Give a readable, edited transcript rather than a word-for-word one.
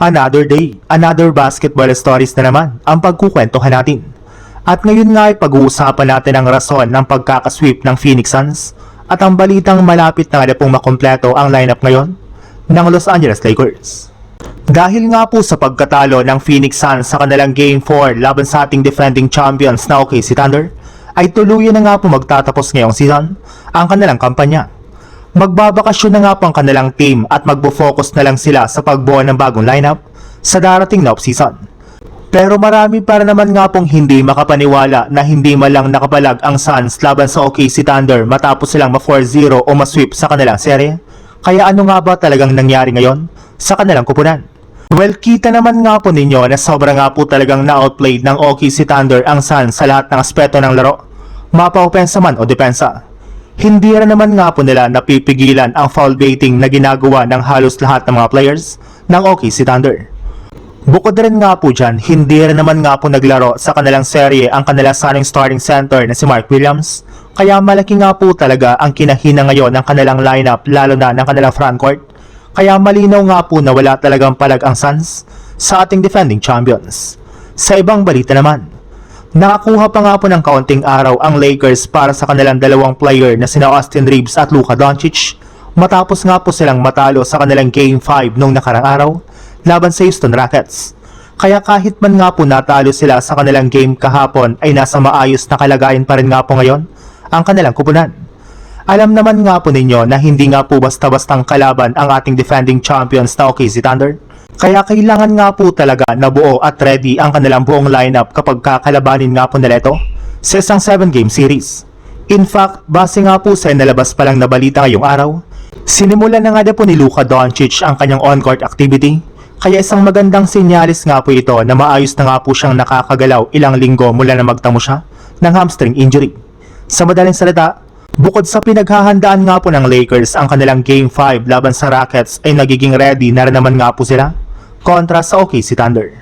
Another day, another basketball stories na naman ang pagkukwentuhan natin. At ngayon nga ay pag-uusapan natin ang rason ng pagkakasweep ng Phoenix Suns at ang balitang malapit na nga pong makompleto ang lineup ngayon ng Los Angeles Lakers. Dahil nga po sa pagkatalo ng Phoenix Suns sa kanilang Game 4 laban sa ating defending champions na OKC Thunder, ay tuluyan na nga po magtatapos ngayong season ang kanilang kampanya. Magbabakasyon na nga po ang kanilang team at magbo-focus na lang sila sa pagbuo ng bagong lineup sa darating na off-season. Pero marami para naman nga pong hindi makapaniwala na hindi malang nakapalag ang Suns laban sa OKC Thunder matapos silang ma-4-0 o ma-sweep sa kanilang serye. Kaya ano nga ba talagang nangyari ngayon sa kanilang kupunan? Well, kita naman nga po ninyo na sobra nga po talagang na-outplayed ng OKC Thunder ang Suns sa lahat ng aspeto ng laro, mapa-opensa man o depensa. Hindi rin naman nga po nila napipigilan ang foul baiting na ginagawa ng halos lahat ng mga players ng OKC Thunder. Bukod rin nga po dyan, hindi rin naman nga po naglaro sa kanilang serye ang kanilang starting center na si Mark Williams, kaya malaki nga po talaga ang kinahina ngayon ng kanilang lineup lalo na ng kanilang frontcourt. Kaya malinaw nga po na wala talagang palag ang Suns sa ating defending champions. Sa ibang balita naman, nakakuha pa nga po ng kaunting araw ang Lakers para sa kanilang dalawang player na sina Austin Reeves at Luka Doncic matapos nga po silang matalo sa kanilang Game 5 nung nakarang araw laban sa Houston Rockets. Kaya kahit man nga po natalo sila sa kanilang game kahapon ay nasa maayos na kalagayan pa rin nga po ngayon ang kanilang kupunan. Alam naman nga po ninyo na hindi nga po basta-bastang kalaban ang ating defending champions na OKC Thunder. Kaya kailangan nga po talaga na buo at ready ang kanilang buong lineup kapag kakalabanin nga po nila ito sa isang 7-game series. In fact, base nga po sa nalabas pa lang na balita ngayong araw, sinimulan na nga po ni Luka Doncic ang kanyang on-court activity. Kaya isang magandang sinyalis nga po ito na maayos na nga po siyang nakakagalaw ilang linggo mula na magtamo siya ng hamstring injury. Sa madaling salita, bukod sa pinaghahandaan nga po ng Lakers ang kanilang Game 5 laban sa Rockets ay nagiging ready na rin naman nga po sila kontra sa OKC Thunder.